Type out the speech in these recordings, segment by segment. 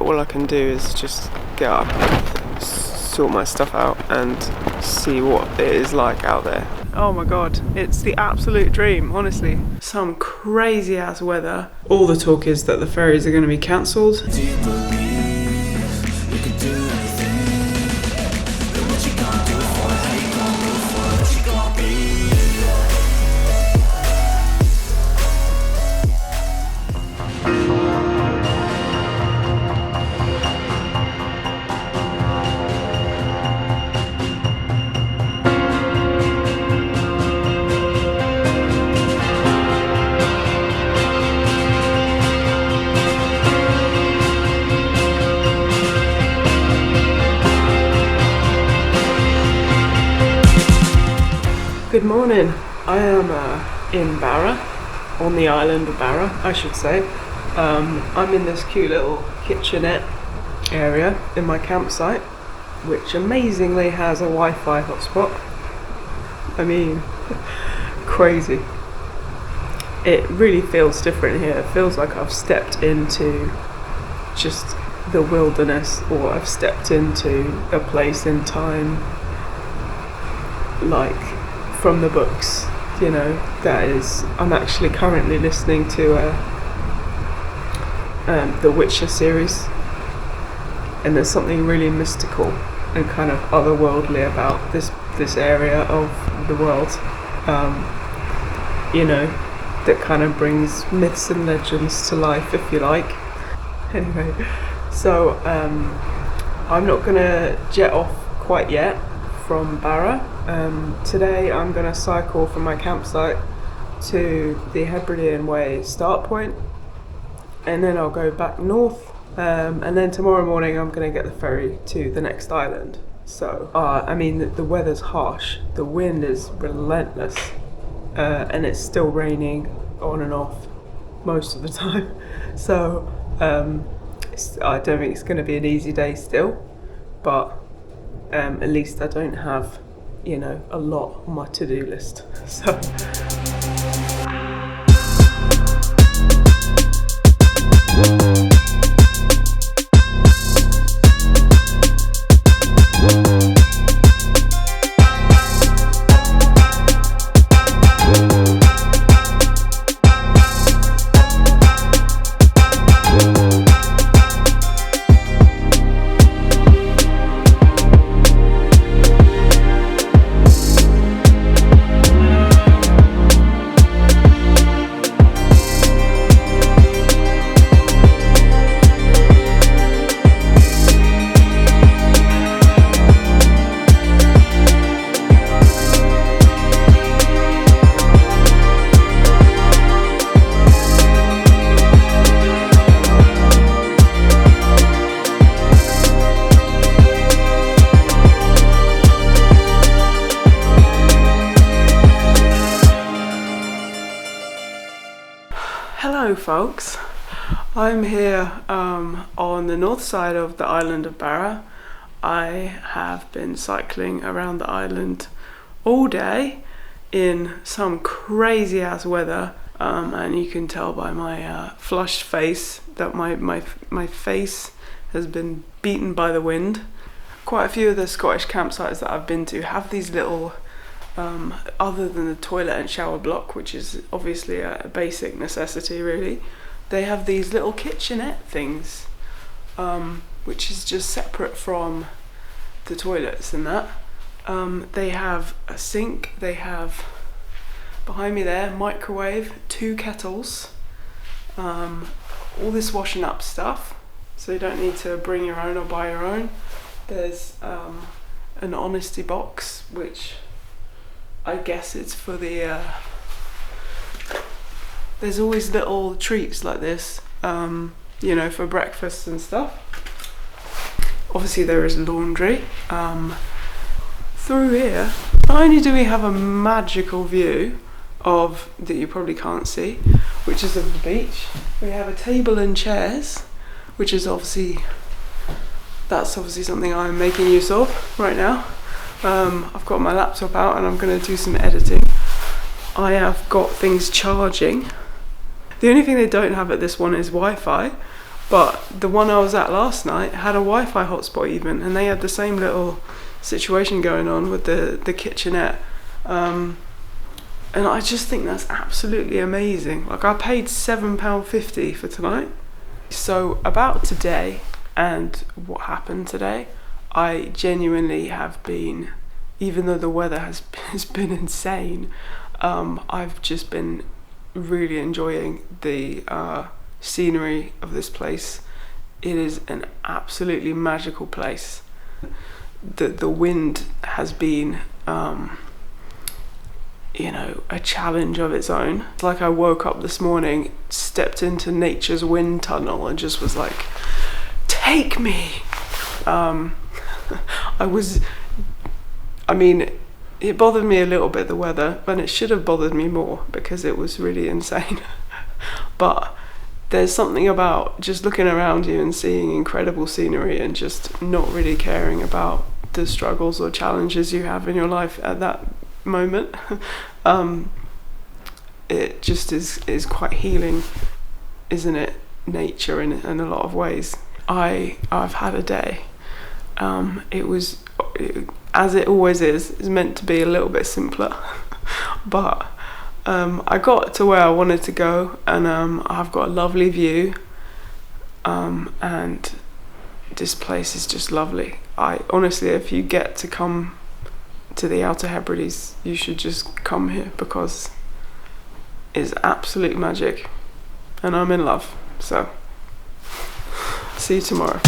all I can do is just get up, sort my stuff out and see what it is like out there. Oh my god, it's the absolute dream, honestly. Some crazy ass weather. All the talk is that the ferries are going to be cancelled. Good morning. I am in Barra, on the island of Barra, I should say. I'm in this cute little kitchenette area in my campsite, which amazingly has a Wi-Fi hotspot. I mean, crazy. It really feels different here. It feels like I've stepped into just the wilderness, or I've stepped into a place in time, like from the books, you know. That is, I'm actually currently listening to the Witcher series, and there's something really mystical and kind of otherworldly about this area of the world, you know, that kind of brings myths and legends to life, if you like. Anyway, so I'm not gonna jet off quite yet from Barra. Today I'm going to cycle from my campsite to the Hebridean Way start point, and then I'll go back north, and then tomorrow morning I'm going to get the ferry to the next island. So, I mean, the weather's harsh, the wind is relentless, and it's still raining on and off most of the time. So, I don't think it's going to be an easy day still, but at least I don't have, you know, a lot on my to-do list. So hello folks, I'm here on the north side of the island of Barra. I have been cycling around the island all day in some crazy ass weather, and you can tell by my flushed face that my face has been beaten by the wind. Quite a few of the Scottish campsites that I've been to have these little other than the toilet and shower block, which is obviously a basic necessity really, they have these little kitchenette things, which is just separate from the toilets and that. They have a sink, they have, behind me there, microwave, 2 kettles, all this washing up stuff, so you don't need to bring your own or buy your own. There's an honesty box, which I guess it's for the there's always little treats like this, you know, for breakfast and stuff. Obviously there is laundry. Through here, not only do we have a magical view of, that you probably can't see, which is of the beach, we have a table and chairs, which is obviously, that's obviously something I'm making use of right now. I've got my laptop out and I'm going to do some editing. I have got things charging. The only thing they don't have at this one is Wi-Fi. But the one I was at last night had a Wi-Fi hotspot even, and they had the same little situation going on with the kitchenette. And I just think that's absolutely amazing. Like, I paid £7.50 for tonight. So about today and what happened today, I genuinely have been, even though the weather has been insane, I've just been really enjoying the scenery of this place. It is an absolutely magical place. The wind has been a challenge of its own. It's like I woke up this morning, stepped into nature's wind tunnel and just was like, take me. It bothered me a little bit, the weather, but it should have bothered me more because it was really insane. But there's something about just looking around you and seeing incredible scenery and just not really caring about the struggles or challenges you have in your life at that moment. It just is quite healing, isn't it? Nature in a lot of ways. I've had a day. As it always is meant to be a little bit simpler. But I got to where I wanted to go, and I've got a lovely view, and this place is just lovely. Honestly, if you get to come to the Outer Hebrides, you should just come here because it's absolute magic, and I'm in love. So see you tomorrow.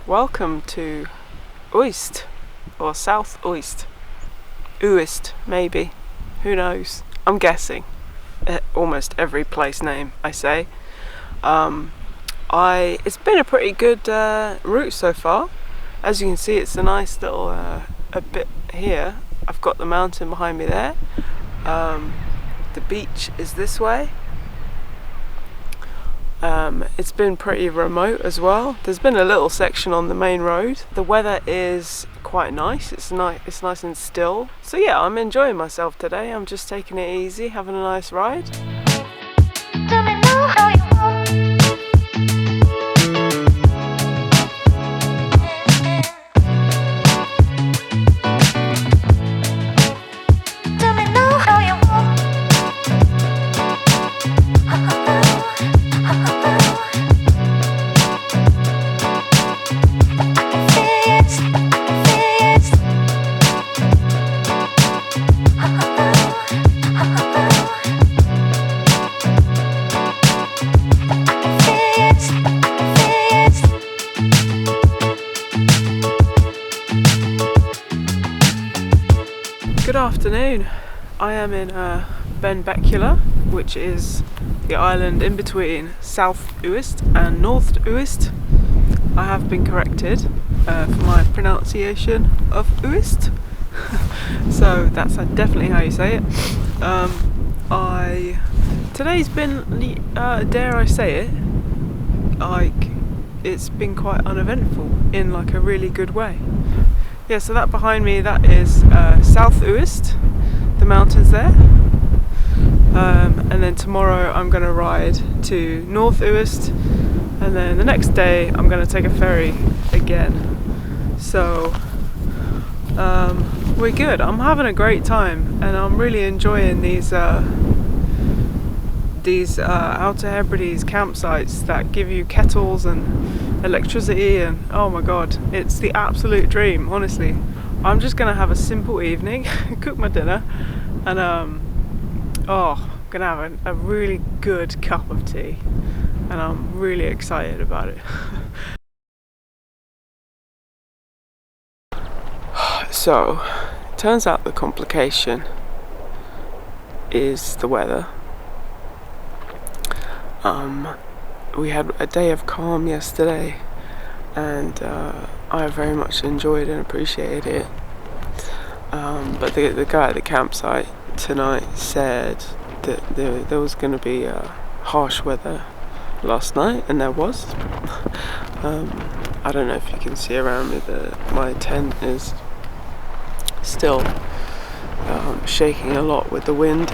Welcome to Uist, or South Uist. Uist, maybe. Who knows? I'm guessing. Almost every place name I say. It's been a pretty good route so far. As you can see, it's a nice little a bit here. I've got the mountain behind me there. The beach is this way. It's been pretty remote as well. There's been a little section on the main road. The weather is quite nice. It's nice and still. So yeah, I'm enjoying myself today. I'm just taking it easy, having a nice ride. Tell me now how you want. Tell me now how you want. Good afternoon. I am in Benbecula, which is the island in between South Uist and North Uist. I have been corrected for my pronunciation of Uist. So that's definitely how you say it. Today's been, dare I say it, it's been quite uneventful in like a really good way. Yeah, so that behind me, that is South Uist, the mountains there. And then tomorrow I'm going to ride to North Uist, and then the next day I'm going to take a ferry again. So we're good. I'm having a great time, and I'm really enjoying these Outer Hebrides campsites that give you kettles and electricity, and oh my god, it's the absolute dream, honestly. I'm just gonna have a simple evening, cook my dinner, and gonna have a really good cup of tea, and I'm really excited about it. So, it turns out the complication is the weather. We had a day of calm yesterday, and I very much enjoyed and appreciated it. But the guy at the campsite tonight said that there was going to be harsh weather last night, and there was. I don't know if you can see around me that my tent is still shaking a lot with the wind.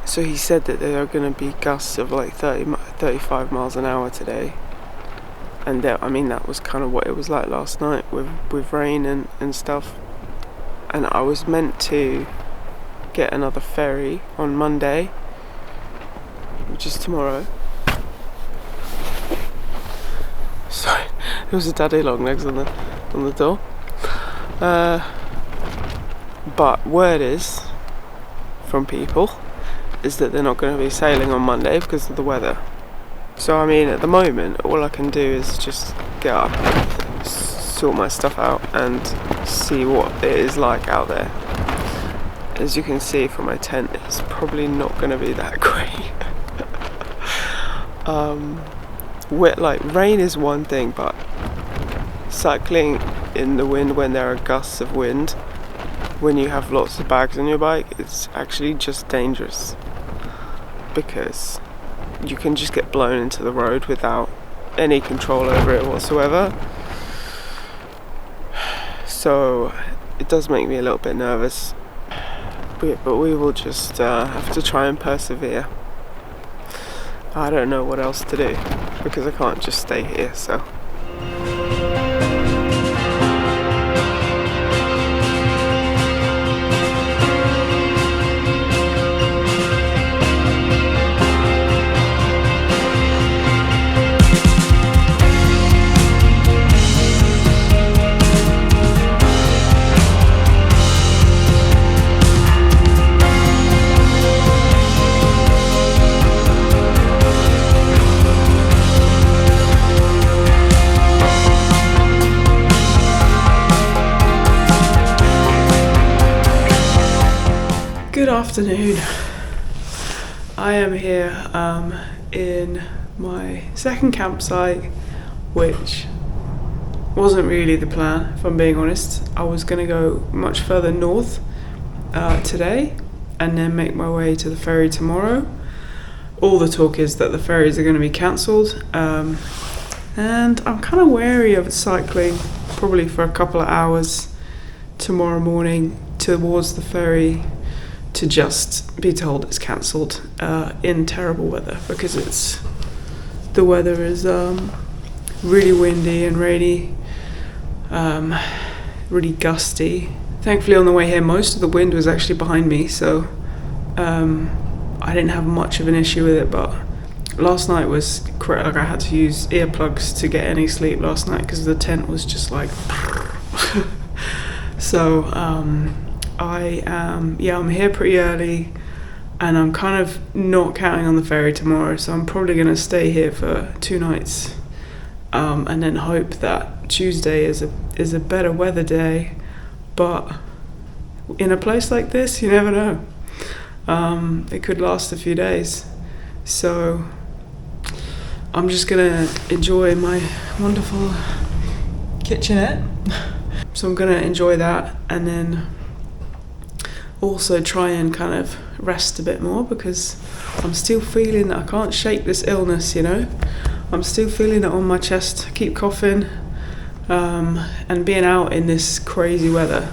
So he said that there are going to be gusts of like 35 miles an hour today. And that was kind of what it was like last night with rain and stuff. And I was meant to get another ferry on Monday, which is tomorrow. Sorry, there was a daddy long legs on the door. But word is from people is that they're not going to be sailing on Monday because of the weather. So at the moment all I can do is just get up, sort my stuff out and see what it is like out there. As you can see from my tent, it's probably not going to be that great. Rain is one thing, but cycling in the wind when there are gusts of wind, when you have lots of bags on your bike, it's actually just dangerous, because you can just get blown into the road without any control over it whatsoever. So it does make me a little bit nervous, but we will just have to try and persevere. I don't know what else to do, because I can't just stay here, so. Good afternoon. I am here in my second campsite, which wasn't really the plan, if I'm being honest. I was going to go much further north today and then make my way to the ferry tomorrow. All the talk is that the ferries are going to be cancelled, and I'm kind of wary of cycling probably for a couple of hours tomorrow morning towards the ferry, to just be told it's cancelled in terrible weather, because the weather is really windy and rainy, really gusty. Thankfully on the way here most of the wind was actually behind me, so I didn't have much of an issue with it. But last night was correct, I had to use earplugs to get any sleep last night because the tent was just like so I'm here pretty early, and I'm kind of not counting on the ferry tomorrow, so I'm probably going to stay here for 2 nights, and then hope that Tuesday is a better weather day. But in a place like this, you never know. It could last a few days, so I'm just going to enjoy my wonderful kitchenette. So I'm going to enjoy that, and then also try and kind of rest a bit more, because I'm still feeling that I can't shake this illness, I'm still feeling it on my chest. I keep coughing, and being out in this crazy weather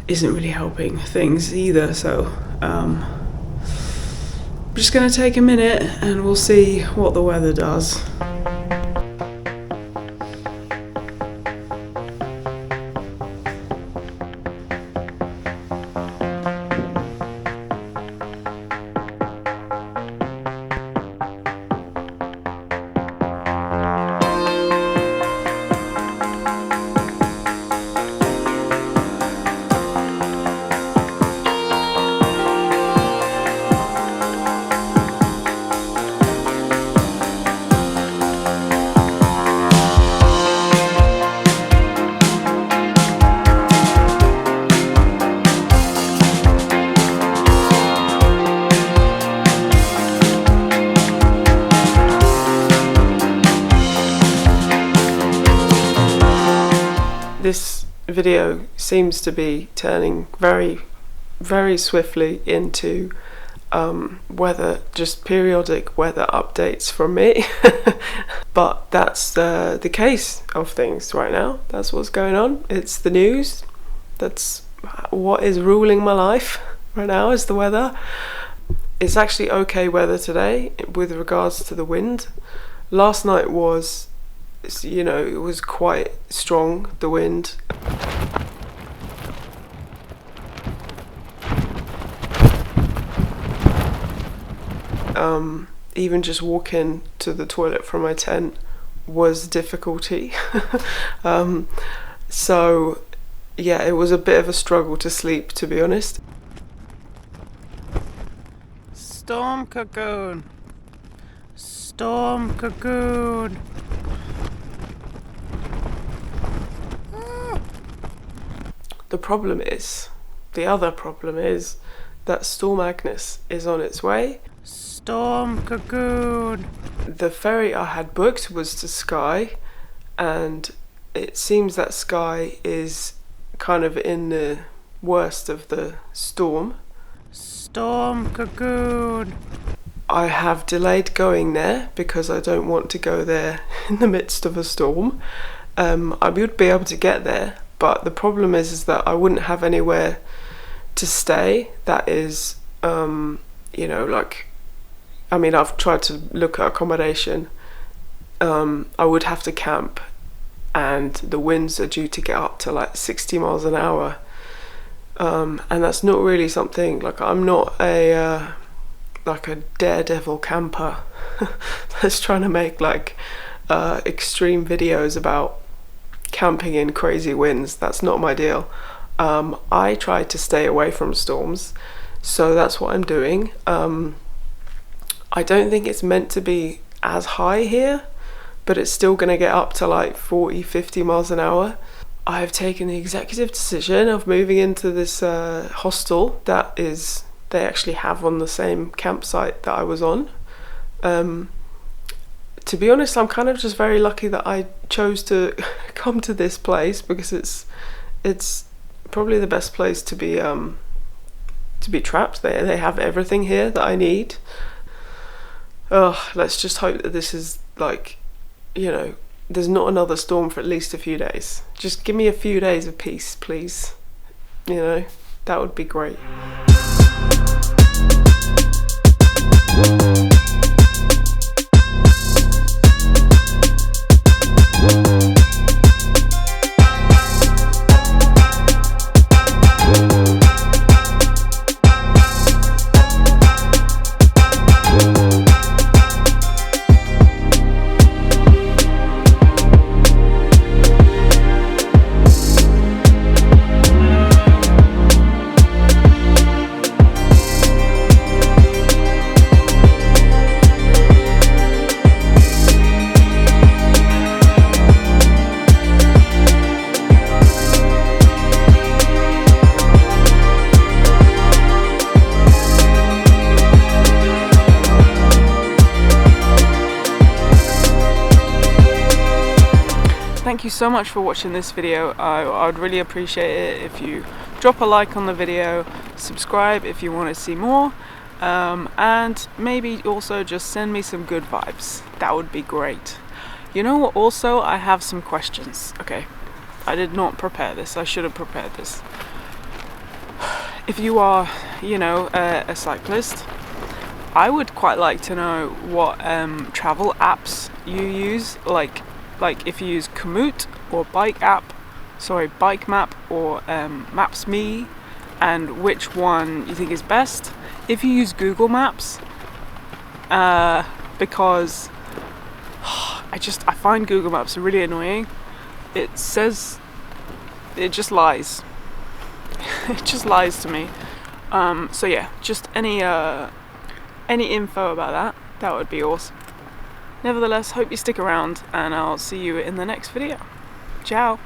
isn't really helping things either, so I'm just going to take a minute and we'll see what the weather does. this video seems to be turning very, very swiftly into just periodic weather updates from me. But that's the case of things right now. That's what's going on. It's the news. That's what is ruling my life right now, is the weather. It's actually okay weather today with regards to the wind. Last night was, you know, it was quite strong, the wind. Even just walking to the toilet from my tent was difficulty. So yeah, it was a bit of a struggle to sleep, to be honest. Storm cocoon. Storm cocoon. The other problem is that Storm Agnes is on its way. Storm cocoon. The ferry I had booked was to Skye, and it seems that Skye is kind of in the worst of the storm. Storm cocoon. I have delayed going there because I don't want to go there in the midst of a storm. I would be able to get there, but the problem is that I wouldn't have anywhere to stay. That is, you know, like, I mean, I've tried to look at accommodation. I would have to camp, and the winds are due to get up to like 60 miles an hour. And that's not really something, like, I'm not a daredevil camper that's trying to make like extreme videos about camping in crazy winds. That's not my deal. I try to stay away from storms, so that's what I'm doing. I don't think it's meant to be as high here, but it's still going to get up to like 40-50 miles an hour. I've taken the executive decision of moving into this hostel that they actually have on the same campsite that I was on. To be honest, I'm kind of just very lucky that I chose to come to this place, because it's probably the best place to be trapped. They have everything here that I need. Let's just hope that this is, like, you know, there's not another storm for at least a few days. Just give me a few days of peace, please. You know, that would be great. Thank you so much for watching this video. I would really appreciate it if you drop a like on the video, subscribe if you want to see more, and maybe also just send me some good vibes. That would be great. You know what, also I have some questions. Okay, I did not prepare this. I should have prepared this. If you are, you know, a cyclist, I would quite like to know what travel apps you use, like if you use Komoot or Bike Map or Maps.me, and which one you think is best. If you use Google Maps, because I find Google Maps really annoying. It just lies. It just lies to me. So yeah, just any info about that would be awesome. Nevertheless, hope you stick around, and I'll see you in the next video. Ciao!